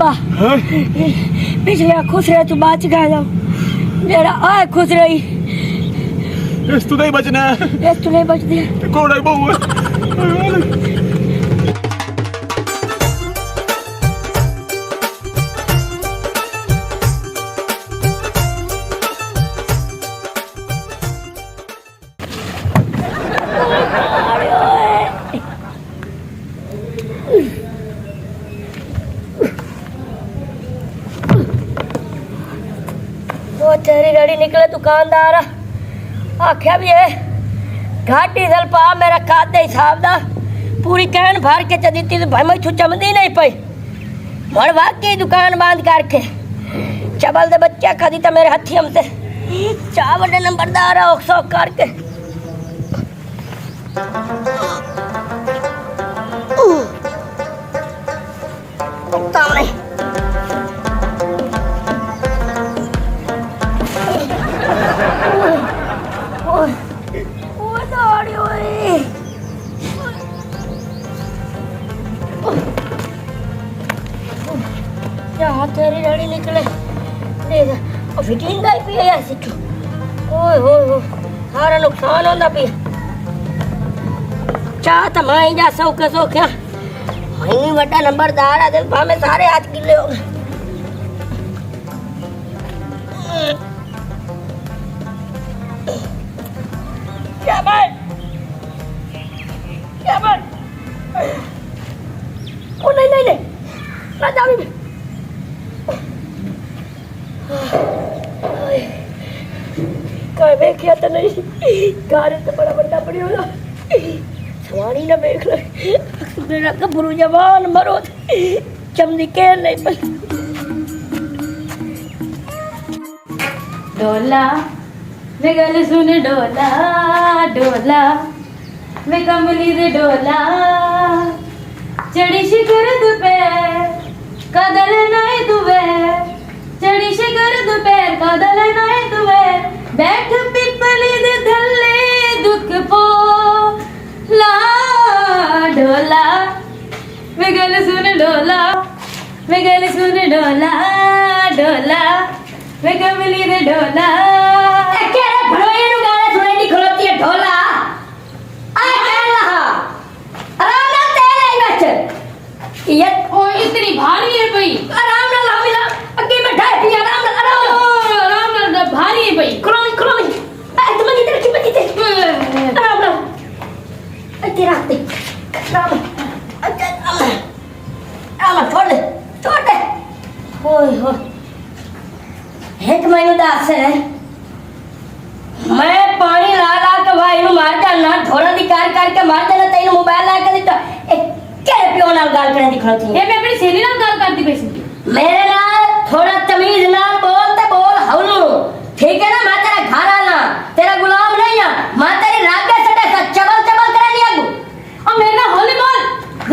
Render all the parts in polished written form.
अब्बा पिछले खुश रहे तू बच गया मेरा आए खुश रही इस तू नहीं बचना इस तू नहीं बचती कौन है बहू वो तेरी गाड़ी निकले दुकानदार आख्या भी है घाटी दल पा मेरा खाते हिसाब दा पूरी कहन भर के च दी भाई मैं चमदी नहीं पई हूँ वाकई दुकान बंद करके चबल दे बच्चा खादी तो मेरे हथी हमसे चाह बड़े नंबरदार औख सौख करके यहाँ तेरी गाड़ी निकले देख और फिटिंग ही पिया यार सिक्को ओए हो सारा नुकसान होता पिया चाह तो मैं जा सौखे सौखे मैं बड़ा नंबरदार है दिल में सारे हाथ गिले हो गए क्या बात ओ नहीं ना जावी काय देखिया तो नहीं कार तो बड़ा बड़ा पड़ी होगा सवारी ना देख ले मेरा गभरू जवान मरो चमदी के नहीं पर डोला वे गल सुन डोला डोला वे कमली दे डोला चढ़ी शिखर दोपहर कदल नहीं दुवे चढ़ी शिखर दोपहर कदल नहीं दुवे बैठ पिपली दे थल्ले दुख पो ला डोला वे गल सुन डोला वे गल सुन डोला डोला वे कमली दे डोला केरे भड़ोए नु गाना सुने नी खलोती है ढोला आ कहला आराम ना तेल आई बच ये ओ इतनी भारी है भाई आराम ना मिला अगे बैठा है आराम ना भारी है भाई खुलो ए तुम इधर की बची थे आराम ना तेरा ते आराम छोड़ दे होय एक महीने दास है मैं पानी ला के भाई नु मार जाना ढोला दी कार करके मार देना तैਨੂੰ मोबाइल ला के दिता के पियो नाल गाल करने दी खड़ोती ये मैं अपनी सहेली नाल गाल करती पैसी मेरे नाल थोड़ा तमीज नाल बोल हौलू ठीक है ना मैं तेरा घर आना तेरा गुलाम नहीं है मैं तेरी रात के सटे चबल करे नहीं आगू और मेरे नाल हौली बोल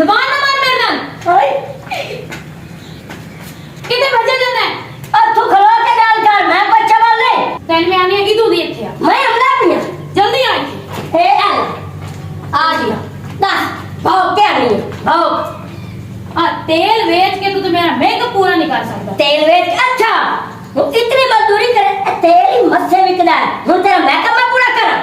जुबान ना मार मेरे नाल ओए कितने बजे जाना है और तू खलो के गाल कर मैं कोई चबल नहीं तैन में आने इदू दी थे मैं हमला पिया जल्दी आई ए आ गया ना भाव क्या नहीं भाव हां तेल बेच के तू तो मेरा मेकअप पूरा नहीं कर सकता तेल बेच अच्छा तू इतनी मजदूरी करे तेरी मस्से बिकदा है हूं तेरा मेकअप मैं पूरा करा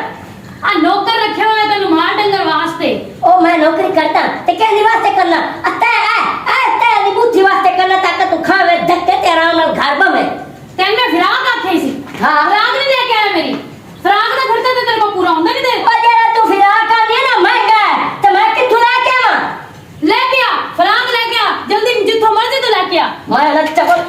आ नौकर रखे हुए तनु मार डंगर वास्ते ओ मैं नौकरी करता ते कहनी वास्ते करना अते ते नी बुद्धि वास्ते करना ताकि तू खावे धक्के ते आराम नाल घर बमे तैन में फिराक आखे सी हां फिराक नहीं लेके आया मेरी फिराक का खर्चा तो तेरे को पूरा होंदा नहीं दे ओ जेड़ा तू फिराक आ ना महंगा है ते मैं किथु लेके आवा लेके आ फिराक लेके आ जल्दी जिथो मर्जी तो लेके आ मैं ना चबल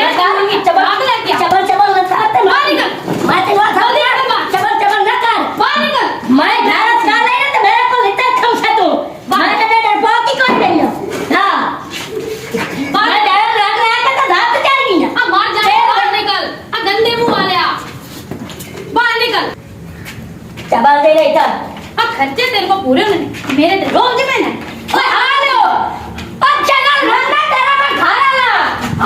मैं करूंगी फिराक लेके आ चबल ना साथे बाहर निकल मैं ते वास्ते जल्दी आ बाहर चबल ना कर बाहर निकल मैं घर का ले ना तो मेरे को इतना कम से तू मैं तो डरपोक की कोई नहीं है हां मैं डर लग रहा है तो दांत चढ़ गई ना आ मार जा बाहर निकल आ गंदे मुंह वाले आ बाहर निकल चबल दे नहीं था आ खर्चे तेरे को पूरे होने मेरे तो रोज में ना ओए हालो और जगह रहना तेरा मैं खाना ना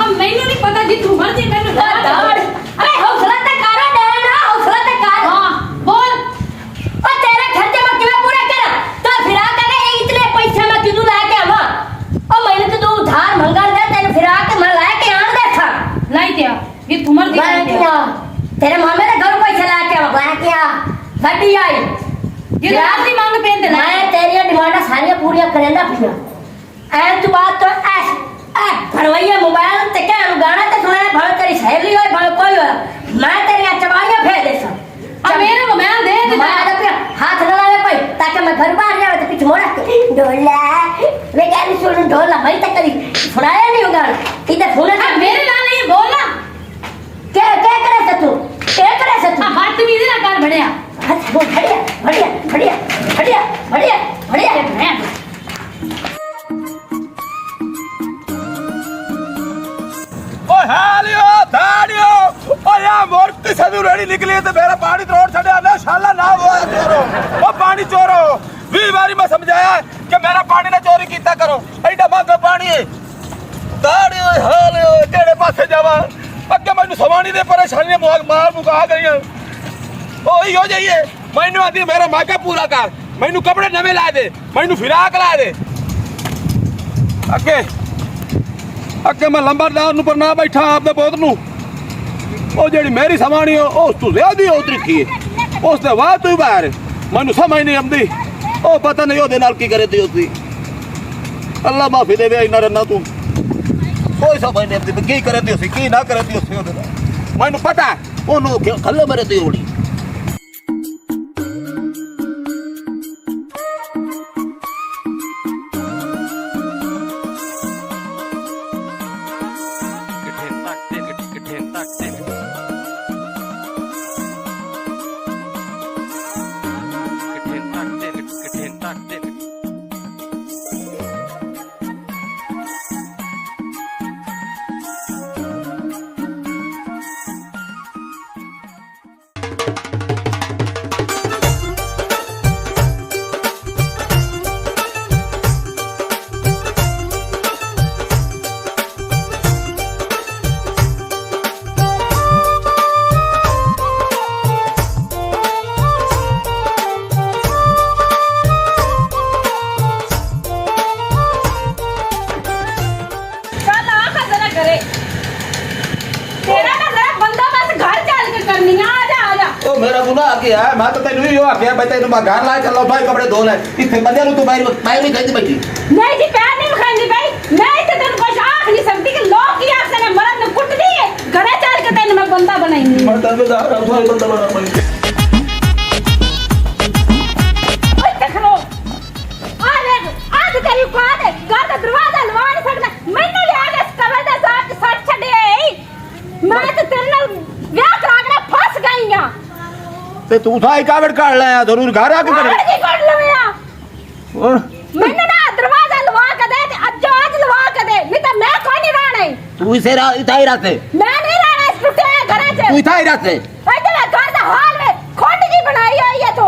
अब मैंने नहीं पता जी तू मर्जी मैंने दौड़ अरे हौसला ते करो डरना हौसला ते कर हां बोल और तेरे खर्चे मैं क्यों पूरा करा तो फिरा कर इतने पैसे मैं किदू ला के आवा और मैंने तो तू उधार मंगा दे तेरे फिरा ਵਿਆਹ ਦੀ ਮੰਗ ਪੈਂਦੇ ਨਾ मैं तेरी डिमांडा सारिया पूरी करेंदा पिया ऐ तू बात तो ऐ भरवैया मोबाइल ते क्या गाना ते सुनाया भल तेरी सहेली होय भल कोई होय मैं तेरी चबाइया फेर दे सा अब मेरे मोबाइल दे दे मैं आदा पिया हाथ न लावे भाई ताकि मैं घर बाहर जावे तो पीछे मोड़ा ढोला वे क्या सुन ढोला भाई तक कभी सुनाया नहीं होगा इधर सुने अब मेरे नाल नहीं बोलना क्या क्या करे से तू क्या करे से तू अब बदतमीजी ना कर बढ़िया अच्छा वो बढ़िया बढ़िया बढ़िया बढ़िया बढ़िया बढ़िया ओ हालियो दाड़ियो ओ या मूर्ति सदू रेडी निकली तो मेरा पानी तोड़ छड़या ना शाला ना वो चोरो ओ पानी चोरो 20 बारी मैं समझाया कि मेरा पानी ना चोरी कीता करो एडा महंगा पानी है दाड़ियो हालियो केड़े पासे जावा अगे मैनू सवानी दे परेशानी मार मुका गई ओ ही हो जाइए मैनू आती मेरा माका पूरा कर मैनू कपड़े नवे ला दे मैनू फिराक ला दे अगे ਅੱਗੇ ਮੈਂ ਲੰਬਰਦਾਰ ਨੂੰ ਪਰ ਨਾ ਬੈਠਾ ਆਪਦੇ ਪੁੱਤ ਨੂੰ ਉਹ ਜਿਹੜੀ ਮੇਰੀ ਸਮਾਣੀ ਉਸ ਤੋਂ ਜ਼ਿਆਦੀ ਉਤਰੀ ਕੀ ਉਸ ਦੇ ਬਾਅਦ ਤੂੰ ਬਾਹਰ ਮੈਨੂੰ ਸਮਝ ਨਹੀਂ ਆਉਂਦੀ ਉਹ ਪਤਾ ਨਹੀਂ ਉਹਦੇ ਨਾਲ ਕੀ ਕਰਦੀ ਹੁੰਦੀ ਅੱਲਾ ਮਾਫੀ ਦੇਵੇ ਇੰਨਾ ਰੰਨਾ ਤੂੰ ਕੋਈ ਸਮਝ ਨਹੀਂ ਆਉਂਦੀ ਕੀ ਕਰਦੀ ਸੀ ਕੀ ਨਾ ਕਰਦੀ ਸੀ ਉਹਦੇ ਨਾਲ ਮੈਨੂੰ ਪਤਾ ਉਹਨੂੰ ਖੱਲੇ ਮਰੇ ਤੇ ਹੋਣੀ मेरा गुनाह आ गया मैं तो तेन ही आखिया भाई तेन मैं घर लाए चलो भाई कपड़े धो ले इतने बंदे तू बाहर नहीं खाई बैठी नहीं जी पैर नहीं खाई भाई मैं तो तेन कुछ आख नहीं सकती कि लोग की आख से मरद ने कुट दी घरे चल के तेन मैं बंदा बनाई मैं दरबार आ भाई बंदा बना भाई ओए देखो आ देख आज तेरी औकात है घर का दरवाजा लवा नहीं सकदा मैंने ले आ के कवर दे साथ सट छड़े मैं तो तेरे नाल ब्याह करा के फंस गई हां ते तू थाई कावड़ काट लाया जरूर घर आके करे की कर लवया मैंने ना दरवाजा लवा के दे आज लवा के दे नहीं तो मैं कोई नहीं रहना तू इसे इताई रहते मैं नहीं रहना इस टूटे घर से तू इताई रहते ऐसे मैं घर का हाल में खोट की बनाई हुई है तो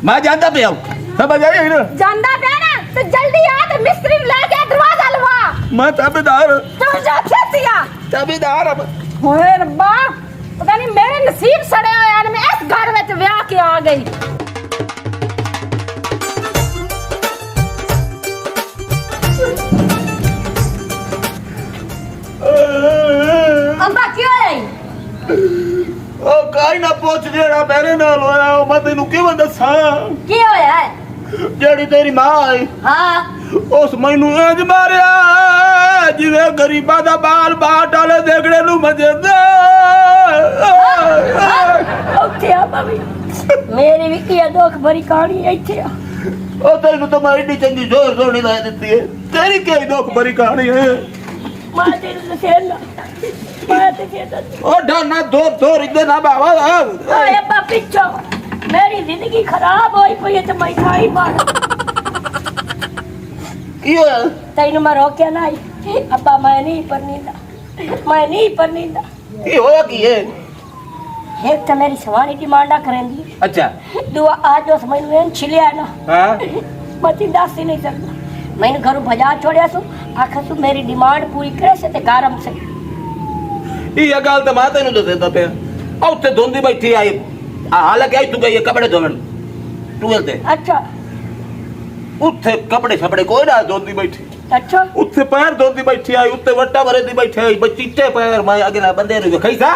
मैं जानता पे हूं समझ आई ना जानता पे ना तो जल्दी आ तो मिस्त्री लेके दरवाजा लवा मैं ताबेदार तू जा खेतिया ताबेदार अब होए रब्बा पता नहीं मेरे नसीब सड़े हुए यार मैं इस घर में ब्याह के आ गई अब्बा क्यों आई ओ काई ना पूछ जेड़ा मेरे नाल होया मैं तेनू किवें दसां की होया है जेड़ी तेरी मां आई हाँ उस मैनू इंज मारिया जिवें गरीबां दा बाल बाट वाले देखड़े नू मजेंदा ओके आ भाभी मेरी भी की दुख भरी कहानी है इथे ओ तेनू तो मैं इतनी चंगी जोर सोनी ला देती है तेरी क्या दुख भरी कहानी है मैं तेरे से ना मैं ते कहता ओ डाना दो दो इधर ना बाबा ओए अब्बा पिछो मेरी जिंदगी खराब होई पई है ते मैं खाई मार की होया तैनू मैं रोकिया ना आई अब्बा मैं नहीं परनींदा की होया की है एक तो मेरी सवानी डिमांडा करेंदी अच्छा दुआ आज उस मैनू छिलिया ना हां मैं ती दस ही नहीं सकता मैंने घरों बाजार छोड़िया सु आखिर तू मेरी डिमांड पूरी करे से ते कारम से ये गल तो मैं तेनू दसेंदा पे आ उत्ते धोंदी बैठी आई हालांकि आई तू गई कपड़े धोवन टूवेल ते अच्छा उत्थे कपड़े छपड़े कोई ना धोंदी बैठी अच्छा उत्थे पैर धोंदी बैठी आई उत्ते वट्टा भरे दी बैठी आई बच्चीटे पैर मैं अगला बंदे नु खईसा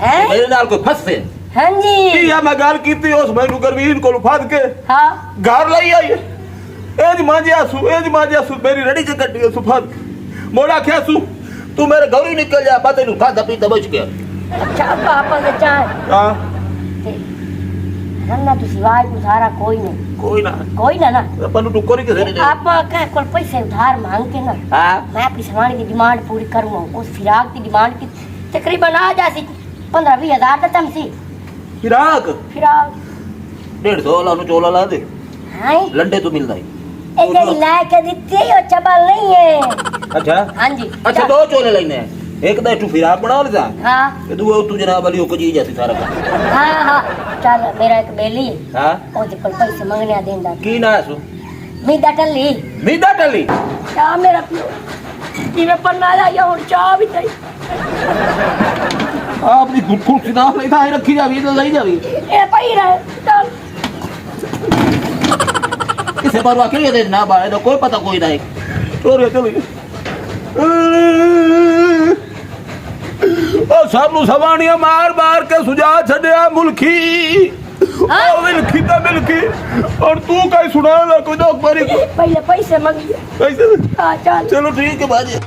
है मेरे नाल कोई फसे हाँ जी ਕੀ ਆ ਮੈਂ ਗੱਲ ਕੀਤੀ ਉਸ ਮੈਨੂੰ ਗਰਵੀਨ ਕੋਲ ਫੜ ਕੇ हाँ ਘਰ ਲਈ ਆਈ ਇਹ ਜੀ ਮਾਂਜਿਆ ਸੂ ਮੇਰੀ ਰੜੀ ਚ ਕੱਟੀ ਸੂ ਫੜ ਮੋੜਾ ਆਖਿਆ ਸੂ ਤੂੰ ਮੇਰੇ ਘਰੋਂ ਹੀ ਨਿਕਲ ਜਾ ਮੈਂ ਤੈਨੂੰ ਖਾਦਾ ਪੀਤਾ ਬਚ ਗਿਆ अच्छा पापा के चाहे ਹਾਂ रन्ना तू सिवाय उधारा कोई नहीं ਕੋਈ ਨਾ ना ਆਪਾਂ ਨੂੰ ਟੁੱਕਰ ਹੀ ਕਿਸੇ ਨੇ आप कह कोल पैसे उधार मांग के ना ਹਾਂ मैं अपनी सामान की डिमांड पूरी करूँगा उस फिराक की डिमांड की तकरीबन आ जाती 15-20 हजार तक तम सी ਫਿਰਾਕ फिराक 150 ਵਾਲਾ ਨੂੰ ਚੋਲਾ ਲਾ ਦੇ हाँ ਲੰਡੇ ਤੋਂ ਮਿਲਦਾ ये जड़ी ला के देती है वो चबल नहीं है ਅੱਛਾ हाँ जी ਅੱਛਾ ਦੋ ਚੋਲੇ ਲੈਣੇ ਆ ਇੱਕ ਤਾਂ ਤੂੰ ਫਿਰਾਕ ਬਣਾ ਲਿਆ हाँ ਤੇ ਦੂਆ ਤੂੰ ਜਨਾਬ ਵਾਲੀ ਉਹ ਜੀ ਜਾਂਦੀ ਸਾਰਾ ਕੰਮ हाँ हाँ चल मेरा एक बेली है ਹਾਂ ਉਹਦੇ ਕੋਲ ਪੈਸੇ ਮੰਗਣੇ ਦੇਂਦਾ ਕੀ ਨਾ ਸੂ ਮੀਦਾ ਟੱਲੀ ਮੀਦਾ ਟੱਲੀ ਚਾਹ ਮੇਰਾ ਪਿਓ ਜਿਵੇਂ ਪੰਨਾ ਆਇਆ ਹੁਣ ਚਾਹ ਵੀ ਨਹੀਂ ਆਪਣੀ ਕੁਰਸੀ ਦਾ ਨਹੀਂ ਤਾਂ ਰੱਖੀ ਜਾਵੀ ਤੇ ਲਈ ਜਾਵੀ ਇਹ ਪਈ ਰਹੇ ਚੱਲ ਕਿਸੇ ਪਰ ਵਾਕਈ ਦੇ ਨਾ ਬਾਏ ਦਾ ਕੋਈ ਪਤਾ ਕੋਈ ਨਹੀਂ ਤੋਰੇ ਚਲੀ ਉਹ ਸਭ ਨੂੰ ਸਵਾਣੀਆਂ ਮਾਰ ਕੇ ਸੁਝਾ ਛੱਡਿਆ ਮੁਲਕੀ ਉਹ ਮਿਲਕੀ ਤਾਂ ਮਿਲਕੀ ਔਰ ਤੂੰ ਕਈ ਸੁਣਾ ਨਾ ਕੋਈ ਦੋ ਬਾਰੀ पहले पैसे मांगिए ਪੈਸੇ हाँ चल ਚਲੋ ਠੀਕ ਹੈ ਬਾਜੀ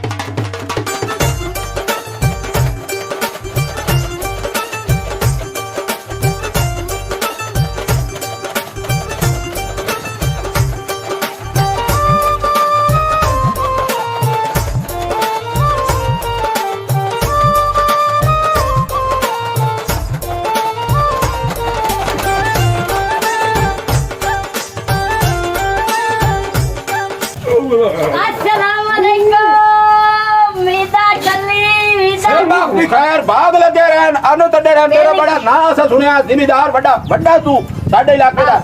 अस्सलाम वालेकुम मीदा टल्ली मीदा ਆਪਣੀ ਖੈਰ ਬਾਗ ਲੱਗੇ ਰਹਿਣ ਅਨੋ ਤੱਡੇ ਰਹਿਣ ਤੇਰਾ ਬੜਾ ਨਾਂ ਅਸਾਂ ਸੁਣਿਆ ਜ਼ਿਮੀਦਾਰ ਵੱਡਾ ਤੂੰ ਸਾਡੇ ਇਲਾਕੇ ਦਾ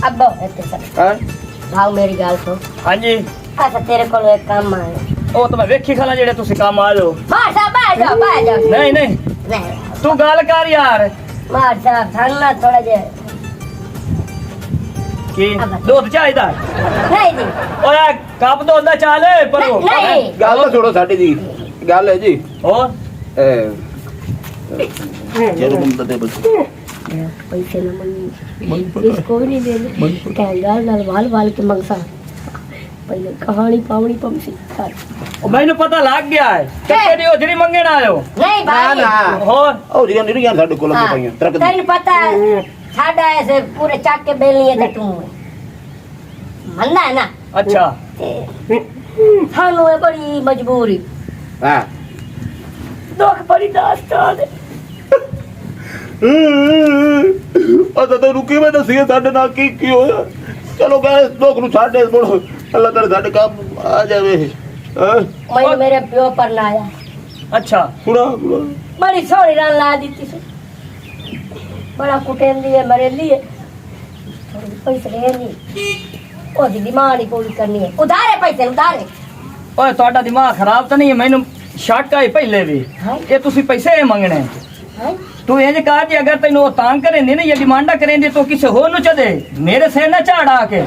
अब्बो इतने सर ਹਾਂ भाव मेरी गाल सुन ਹਾਂਜੀ अच्छा तेरे को एक काम आया ਉਹ ਤਾਂ ਮੈਂ ਵੇਖੀ ਖਲਾ ਜਿਹੜੇ ਤੁਸੀਂ ਕੰਮ ਆ ਜਾਓ मार साहब बैठ जाओ ਨਹੀਂ ਨਹੀਂ नहीं ਤੂੰ ਗੱਲ ਕਰ ਯਾਰ मार साहब थाना थोड़ा जे ਕੀ ਦੁੱਧ ਚਾਹੀਦਾ नहीं जी ਓਏ ਕੱਪ ਦੁੱਧ ਦਾ ਚਾਲ ਪਰ नहीं ਗੱਲ ਤਾਂ ਸੁਣੋ ਸਾਡੀ ਜੀ ਗੱਲ ਹੈ ਜੀ ਹੋਰ ਚਲੋ ਮੁੰਡਾ ਦੇ ਬਸ पैसे न मंगी इसको भी नहीं देने कहगा नाल वाल वाल के मंगसा पहले कहानी पावनी पमसी कर ਉਹ ਮੈਨੂੰ ਪਤਾ ਲੱਗ ਗਿਆ ਹੈ ਕਿੱਥੇ ਦੀ ਉਜੜੀ ਮੰਗਣ ਆਇਓ नहीं ਨਾ भाई ਨਾ ਹੋਰ ਉਹ ਜਿਹੜੀਆਂ ਨਿਰੀਆਂ ਸਾਡੇ ਕੋਲ हाँ, ਪਈਆਂ ਟਰੱਕ ਦੀ तेन पता है साडा ऐसे पूरे चाक के बेल लिए तू मनना है ना ਅੱਛਾ थानू है बड़ी मजबूरी ਹਾਂ दुख बड़ी दास्तान है ਉਹ ਤਾਂ ਰੁਕੀ ਮੈਂ ਦੱਸੀਏ ਸਾਡੇ ਨਾਲ ਕੀ ਹੋਇਆ ਚਲੋ ਗਏ ਲੋਕ ਨੂੰ ਛੱਡੇ ਮੁੜ ਅੱਲਾ ਤਾਰੇ ਸਾਡੇ ਕੰਮ ਆ ਜਾਵੇ ਹਾਂ मैंने मेरे प्यो पर लाया ਅੱਛਾ ਸੁਣਾ बड़ी सोनी रन ला दी थी बड़ा कुटेंदी है मरेली है थोड़ी पैसे लेनी ओदी डिमांड ही पूरी करनी है उधारे पैसे उधारे ਓਏ ਤੁਹਾਡਾ ਦਿਮਾਗ ਖਰਾਬ ਤਾਂ ਨਹੀਂ ਹੈ ਮੈਨੂੰ ਸ਼ੱਕ ਆਈ ਪਹਿਲੇ ਵੀ हाँ ਇਹ ਤੁਸੀਂ ਪੈਸੇ ਮੰਗਣੇ हाँ ਤੂੰ ਇੰਜ ਕਰ ਜੇ ਅਗਰ ਤੈਨੂੰ ਉਹ ਤੰਗ ਕਰੇਂਦੀ ਨਾ ਇਹ ਡਿਮਾਂਡਾ ਕਰੇਂਦੀ ਤੂੰ ਕਿਸੇ ਹੋਰ ਨੂੰ ਚਦੇ ਮੇਰੇ ਸਿਰ ਨਾ ਝਾੜਾ ਕੇ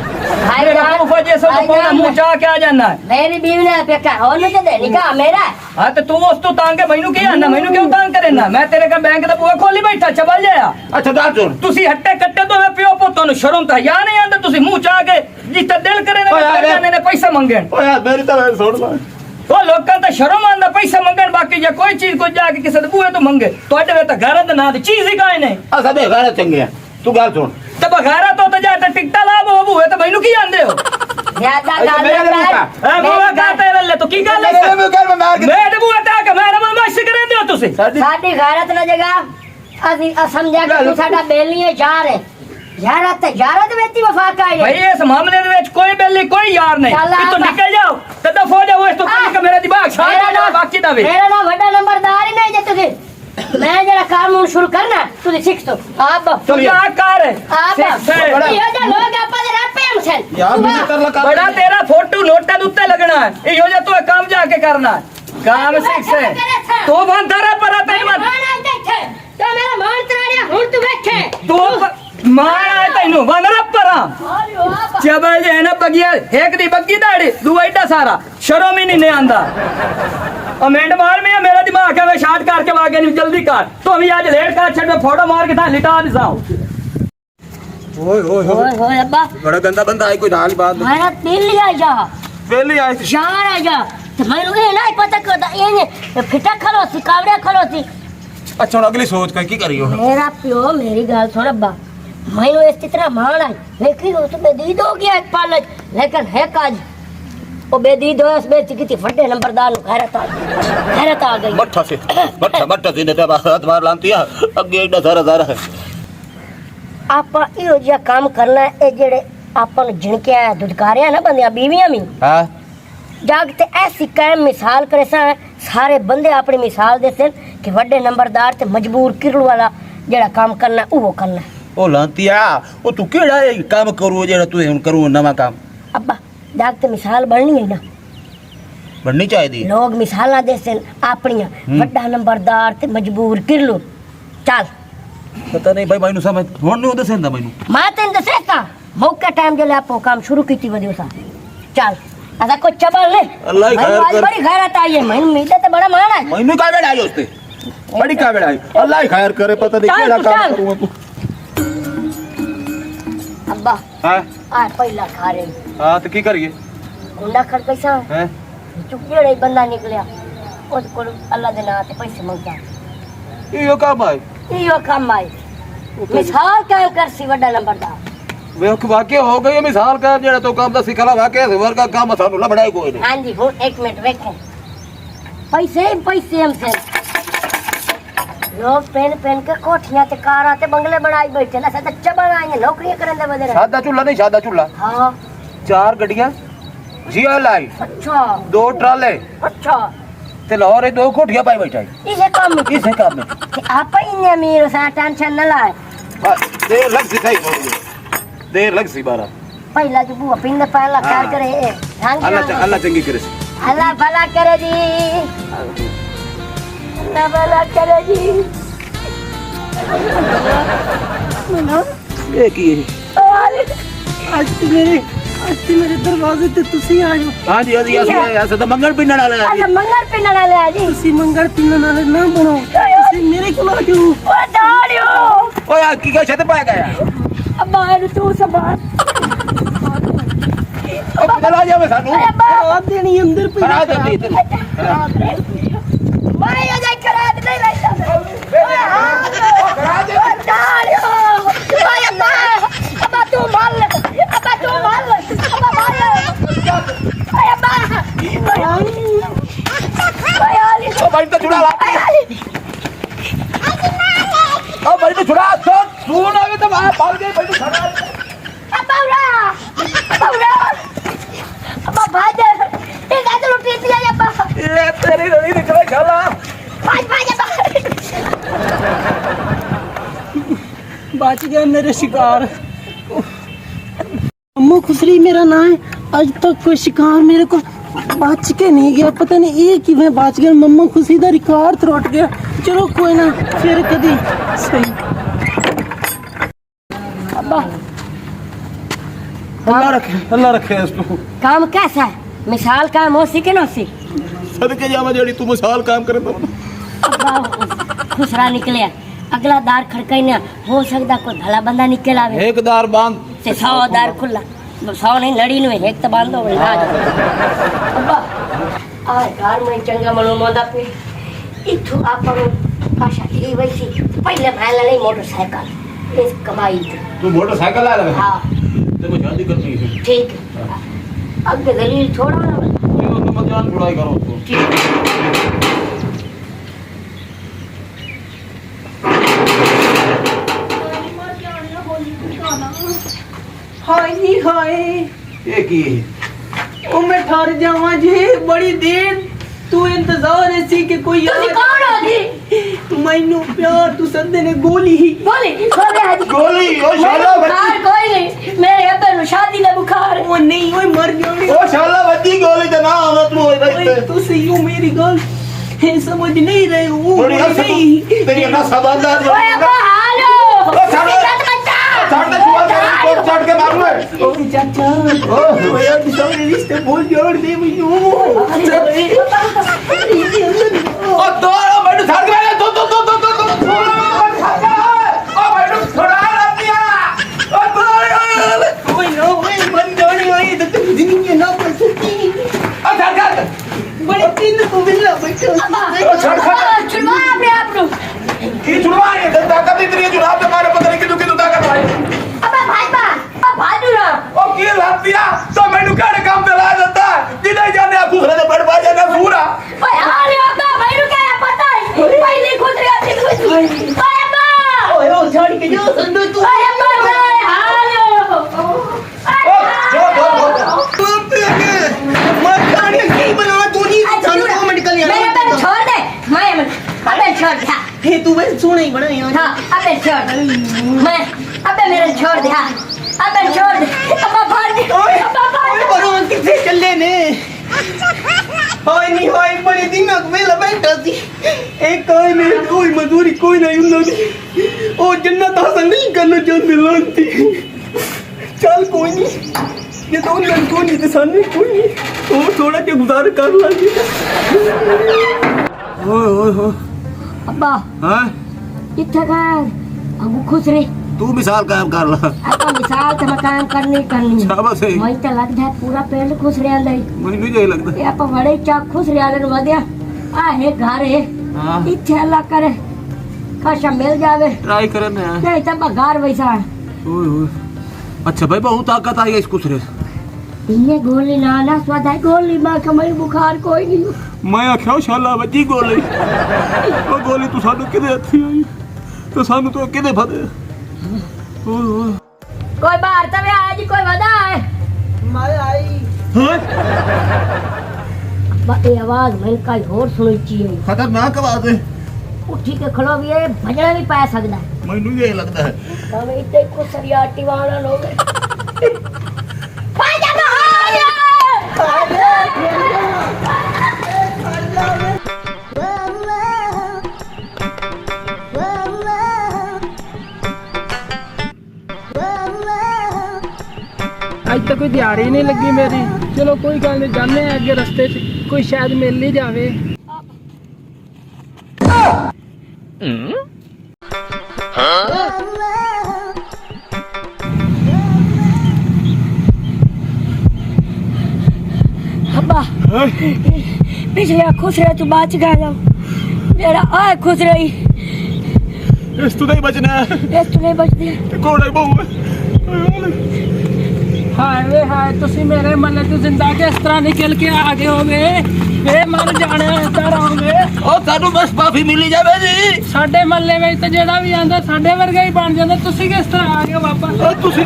भाई मेरा जान, प्रूफ है जैसे तो भाई कौन जान, मुंह चाह के आ जाना है मेरी बीवी ने पेका हो नहीं दे निकाह मेरा है। हाँ तो तू उस तू तांग के मैनू की आना मैनू क्यों तांग करे ना मैं तेरे का बैंक दा बूहा खोली बैठा चबल जाया ਅੱਛਾ ਗੱਲ ਸੁਣ ਤੁਸੀਂ ਹੱਟੇ ਕੱਟੇ ਤੋਂ ਪਿਓ ਪੁੱਤਾਂ ਨੂੰ ਸ਼ਰਮ ਤਾਂ ਯਾ ਨਹੀਂ ਆਂਦਾ ਤੁਸੀਂ ਮੂੰਹ ਚਾਹ ਕੇ ਜਿੱਤੇ ਦਿਲ ਕਰੇ ਨਾ ਓਏ ਯਾਰ, ਜਾਣੇ ਨੇ ਪੈਸੇ ਮੰਗਣ ਓ ਯਾਰ ਮੇਰੀ ਤਾਂ ਗੱਲ ਸੁਣ ਲੈ ਉਹ ਲੋਕਾਂ ਤਾਂ ਸ਼ਰਮ ਆਂਦਾ ਪੈਸੇ ਮੰਗਣ ਬਾਕੀ ਜੇ ਕੋਈ ਚੀਜ਼ ਕੋਈ ਜਾ ਕੇ ਕਿਸੇ ਦੇ ਬੂਹੇ ਤੋਂ ਮੰਗੇ ਤੁਹਾਡੇ ਵੇ ਤਾਂ ਘਰਾਂ ਦੇ ਨਾਂ ਦੀ ਚੀਜ਼ ਹੀ ਕਾਇ ਨਹੀਂ ਆ ਸਾਡੇ ਘਰ ਚੰਗੇ ਆ ਤੂੰ ਗੱਲ ਸੁਣ ਤੇ ਬਘਾਰਾ ਤੋਂ ਤਾਂ ਜਾ ਕੇ ਟਿਕਟਾ ਲਾ ਬੂਹੇ ਤੇ ਮੈਨੂੰ ਕੀ ਆਂਦੇ ਹੋ ज्यादा अच्छा, गाल मेरा ना नहीं कर। ਐ ਬੂਹੇ ਗਾਤੇ ਰੱਲੇ ਤੂੰ ਕੀ ਗੱਲ ਹੈ ਮੇਰੇ ਘਰ ਮੈਂ ਮਾਰ ਕੇ ਮੈਂ ਤੇ ਬੂਹੇ ਤੇ ਆ ਕੇ ਮੈਂ ਬਦਮਾਸ਼ੀ ਕਰਦੇ ਹੋ ਤੁਸੀਂ ਸਾਡੀ साडी गैरत ना जगह ਅਸੀਂ ਸਮਝਿਆ ਕਿ ਤੂੰ ਸਾਡਾ ਬੇਲੀ ਹੈ ਯਾਰ ਹੈ ਯਾਰਤ ਵਿੱਚ ਹੀ ਵਫਾ ਕਾਇ ਭਾਈ ਇਸ ਮਾਮਲੇ ਦੇ ਵਿੱਚ ਕੋਈ ਬੇਲੀ ਕੋਈ ਯਾਰ ਨਹੀਂ ਚੱਲ ਆ ਤੂੰ ਬਾ। ਨਿਕਲ ਜਾਓ ਤੇ ਦਫੋ ਜਾਓ ਇਸ ਤੋਂ ਕੱਲ ਕੇ ਮੇਰਾ ਦਿਮਾਗ ਸ਼ਾਇਦ ਨਾ ਬਾਕੀ ਦਾ ਵੀ ਮੇਰਾ ਨਾ ਵੱਡਾ ਨੰਬਰਦਾਰ ਹੀ ਨਹੀਂ ਜੇ ਤੁਸੀਂ ਮੈਂ ਜਿਹੜਾ ਕੰਮ ਹੁਣ ਸ਼ੁਰੂ ਕਰਨਾ ਤੁਸੀਂ ਸਿੱਖ ਤੋ ਆਪ ਤੂੰ ਜਾ ਕਰ ਆਪ ਬੜਾ। ਇਹੋ ਜਿਹਾ ਲੋਕ ਆਪਾਂ ਦੇ ਰਾਪੇ ਹਮਸਨ ਯਾਰ ਮੈਨੂੰ ਕਰ ਲਗਾ ਬੜਾ ਤੇਰਾ ਫੋਟੋ ਨੋਟਾਂ ਦੇ ਉੱਤੇ ਲੱਗਣਾ ਹੈ ਇਹੋ ਜਿਹਾ ਤੂੰ ਇਹ ਕੰਮ ਜਾ ਕੇ ਕਰਨਾ ਹੈ। ਕੰਮ ਸਿੱਖ ਸੇ ਤੂੰ ਬੰਦਰਾ ਪਰ ਤੈਨੂੰ ਤੇ ਮੇਰਾ ਮਾਨ ਤਰਾੜਿਆ ਹੁਣ ਤੂੰ ਵੇਖੇ ਤੂੰ ਮਾਰ ਆਇਆ ਤੈਨੂੰ ਬੰਦਰਾ ਪਰਾਂ ਚਬਲ ਜੇ ਨਾ ਬਗਿਆ ਇੱਕ ਦੀ ਬੱਗੀ ਦਾੜੀ ਦੂ ਐਡਾ ਸਾਰਾ ਸ਼ਰਮ ਹੀ ਨਹੀਂ ਆਂਦਾ और मिनट मार में मेरा दिमाग है वे शार्ट करके आगे नहीं जल्दी कर तो अभी आज लेट कर छड़ में फोटो मार के था लिटा दिसाऊं ओए ओए ओए ओए अब्बा बड़ा गंदा बंदा है कोई ढाल बात मेरा दिल लिया जा पहले आई थी यार आ जा तो मैं ये नहीं पता क्यों ये फिटा खलोसी कावड़े खलोसी अच्छा हुन अगली सोच की करियो मेरा प्यो मेरी गाल सुन अब्बा मैनू इस तरह मान आई लेकिन उसमें दी दो गया एक पालच लेकिन है काज ओ बेदी दोस बेच की थी फटे नंबरदार नु खैरत आ गई मट्ठा से ने ते बात मार लांती है अगे एडा सारा है आप इहो जिहा काम करना है जेड़े आपन जिनके दुदकारिया ना बंदियां बीवियां भी हां जागते ऐसी कायम मिसाल करे सा सारे बंदे अपनी मिसाल देते कि वड्डे नंबरदार ते मजबूर किरल वाला जेड़ा काम करना वो करना ओ लांतिया ओ तू केड़ा काम करू जेड़ा तू हुन करू नवा काम अब्बा जागते मिसाल बननी है ना बननी चाहिए लोग मिसाला देते अपनियां वड्डा नंबरदार ते मजबूर किरल चल पता नहीं भाई मैनू समझ हुन नहीं दसे ना मैनू मैं तेन दसेता मौके टाइम जले आपो काम शुरू कीती वदियो सा चल अदा को चबल ले अल्लाह ही खैर कर बड़ी खैरत आई है मैनू मीते ते बड़ा मान है मैनू का बेड़ा आई उसते बड़ी का बेड़ा आई अल्लाह ही खैर करे पता नहीं केड़ा काम करूं तू अब्बा हां आ पहिला खा रे हां तो की करिए गुंडा खड़ कैसा हैं चुप जेड़े बंदा निकलिया उस को अल्लाह दे नाम ते पैसे मंगता यो काम आई इयो काम आई मिसाल काम कर सी वड्डा नंबरदार वे वाकई हो गई मिसाल का जेड़ा तो काम दा सिखला वाकई से वर्ग का काम सानू लबड़ाई कोई नहीं हां जी हो एक मिनट देखें पैसे हमसे लोग पेन के कोठियां ते कारां ते बंगले बनाई बैठे ना सदा चबल आएंगे नौकरियां करन दे बदे सादा चूल्हा नहीं सादा चूल्हा हां 4 गड्डियां जिया लाई अच्छा 2 ट्राले अच्छा ते लाहौर 2 कोठियां पाई बैठा इसे काम में इसे काम में आप इन्ने अमीर सा टेंशन न लाए देर लग सी सही देर लग सी बारा पहला जो बुआ पिंड पहला कार करे अल्लाह चंगी करे अल्लाह भला करे जी अल्लाह भला करे जी ये की आज मेरे दरवाजे ते तुसी आयो हां जी ऐसा तो मंगल पिन्नण वाले अल्लाह मंगल पिंड वाले आ जी तुसी मंगल पिन्नण वाले ना बनो तुसी मेरे को आ जाओ ओ दाड़ियो ओ यार की छत पाया गया अब्बा है तू संभाल ओ चला जावे सानू आ देनी अंदर पे करा दे इधर मैं ये जाई करा दे नहीं लाइता करा दे दाड़ियो ओए अब्बा तू मार ले अब्बा तू मार ले अब्बा मार ले ओए अब्बा ओए आली ओ भाई तो छुड़ा ला ओ भाई तो छुड़ा तो सुन आवे तो वहां भाग गई भाई तो छुड़ा अब्बा अब्बा भाज ये गाजर उठी दिया अब्बा ये तेरी रड़ी निकले शाला भाज अब्बा बच गए मेरे शिकार अम्मू खुसरी मेरा नाम है आज तक कोई शिकार मेरे को बच के नहीं गया पता नहीं ये कि मैं बच गया मम्मा खुशी दा रिकॉर्ड त्रुट गया चलो कोई ना फिर कदी सही अब्बा अल्लाह रखे इसको काम कैसा है मिसाल काम हो सी के ना सी सदके जावा जेड़ी तू मिसाल काम करे तो अब्बा खुसरा निकले अगला दार खड़काई ना हो सकता कोई भला बंदा निकल आवे एक दार बांध ते 100 दार खुला 100 नहीं लड़ी नु एक तो बांधो ना अब्बा आ घर में चंगा मनो मोदा पे इथु आपरो भाषा की वैसी पहले भाला नहीं मोटरसाइकिल इस कमाई तू मोटरसाइकिल ला ले हां ते को शादी करनी है ठीक अब दलील छोड़ो ना ये तो मत जान बुराई करो उसको ठीक हाय नी हाय ये की ओ मैं ठहर जावा जी बड़ी देर तू इंतजार ऐसी कि कोई तुझे कौन हो जी मैनू प्यार तू सदे ने गोली बोले आज गोली ओ शाला बुखार कोई नहीं मेरे अब्बे नु शादी ले बुखार ओ नहीं ओए मर जाने ओ शाला बच्ची गोली ते ना आवे तू होई ओए रही तू सही हो मेरी गल है समझ नहीं रहे हो बड़ी तेरी ना सबंदा ओए अब्बा हालो ओ शाला मत मचा छाड़ दे छुआ चढ़ के मारूंगा ओ चाचा ओ यार सारे रिश्ते बोल जोड़ दे मुझे ओ दो बैठो छड़ के दो ओ बैठो थोड़ा रतिया ओ दो ओए नो ओए मन जाने आई तो जिंदगी ना कर सकती ओ छड़ बड़े दिन को मिला बैठो छुड़वा अपने आप को की छुड़वा ये ताकत इतनी है जुनाब तुम्हारे पता नहीं कितनी कितनी ताकत भाई अबे भाई बा अब भाजू ना ओ की रतिया तो मैंने केड़े काम पे ला देता जिने जाने आप दूसरे से बढ़ पा जाने सूरा ओए हाले होता भाई नु क्या पता है पहले खुद रे ओए अब्बा ओए ओ छोड़ के जो संदो तू ओए अब्बा हाले ओ जो मैं खाने की बना तू नहीं जानो मेडिकल यार मेरे पे छोड़ दे मैं अबे छोड़ दे हे तू बस सुन ही बना यार हाँ अबे छोड़ मैं अबे मेरे छोड़ दे हाँ अबे छोड़ दे अब्बा भाग दे ओए अब्बा भाग ओए बरो किसे चले ने होय नहीं होय बड़े दिमाग में बैठा थी एक कोई मेरी कोई मजदूरी कोई नहीं उन्होंने ओ जन्नत हासिल नहीं करना चाहते लगती चल कोई नहीं ये तो उन लड़कों ने तो सामने कोई नहीं तो थोड़ा के गुजार कर लागे ओए ओए ओए अब्बा हां इतना कर अब खुश रहे तू मिसाल कायम कर ला अब मिसाल तो मैं काम करनी शाबाश है मैं तो लगता है पूरा पेड़ खुश रहा है ਮੈਨੂੰ ਜੇ ਲੱਗਦਾ ये आप बड़े चा खुश रहा है वधिया आ है घर है हां इच्छा अल्लाह करे खासा मिल जावे ट्राई करने हैं नहीं तो बगार वैसा ओए ओए अच्छा भाई बहुत ताकत आई है इस कुसरे इन्हें गोली ना ना स्वादा गोली मां कमई बुखार कोई नहीं मैं आख्या शाला बची गोली ओ गोली तू सानू किदे हथी आई तो सानू तो किदे फदे ओए ओए कोई बाहर तवे आज कोई वदा है मैं आई हां बात आवाज मैंने कल होर सुनी चाहिए खतरनाक आवाज है उठी के खड़ो भी है भजन भी पा सकता है ਮੈਨੂੰ ये लगता है हम इतने को सरियाटी वाला लोग फायदा तो आज तक कोई दिहाड़ी नहीं लगी मेरी चलो कोई गल नहीं जाने अगे रस्ते च कोई शायद मिल ही जावे अब्बा पिछले खुश रहे तू बच गया मेरा आ खुश रही इस तू नहीं बचना है इस तू नहीं बचती कोड़े बहु हाय वे हाय तुसी मेरे मल्ले तो जिंदा किस तरह निकल के आ गए हो वे मर जाने तरह होवे ओ सानू बस माफी मिली जावे जी ਸਾਡੇ ਮੱਲੇ ਵਿੱਚ ਤੇ ਜਿਹੜਾ ਵੀ ਆਂਦਾ ਸਾਡੇ ਵਰਗਾ ਹੀ ਬਣ ਜਾਂਦਾ ਤੁਸੀਂ ਕਿਸ ਤਰ੍ਹਾਂ ਆ ਗਏ ਵਾਪਸ ओ ਤੁਸੀਂ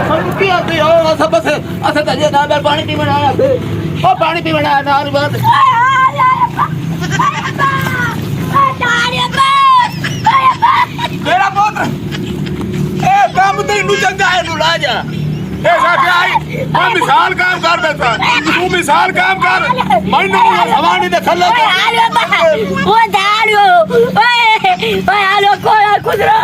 ਸਾਨੂੰ ਕੀ ਆਦੇ ਹੋ ਅਸਾਂ ਬਸ ਅਸਾਂ ਤਾਂ ਜੇ ਨਾ ਮੈਂ ਪਾਣੀ ਪੀਵਣ ਆਇਆ ਸੀ ਉਹ ਪਾਣੀ ਪੀਵਣ ਆਇਆ ਨਾ ਹਰ ਬਾਤ ਮੇਰਾ ਪੁੱਤ ਇਹ ਕੰਮ ਤੈਨੂੰ ਚੰਗਾ ਹੈ ਨੂੰ ਲਾ ਜਾ ਇਹ ਸਾਥੀ ਆਈ ਮੈਂ ਮਿਸਾਲ ਕੰਮ ਕਰ ਬੈਠਾ ਤੂੰ ਮਿਸਾਲ ਕੰਮ ਕਰ ਮੈਨੂੰ ਹਵਾਨੀ ਦੇ ਖੱਲਾ ਉਹ ਦਾੜੋ ਓਏ ਓਏ ਆਲੋ ਕੋਲਾ ਕੁਦਰਾ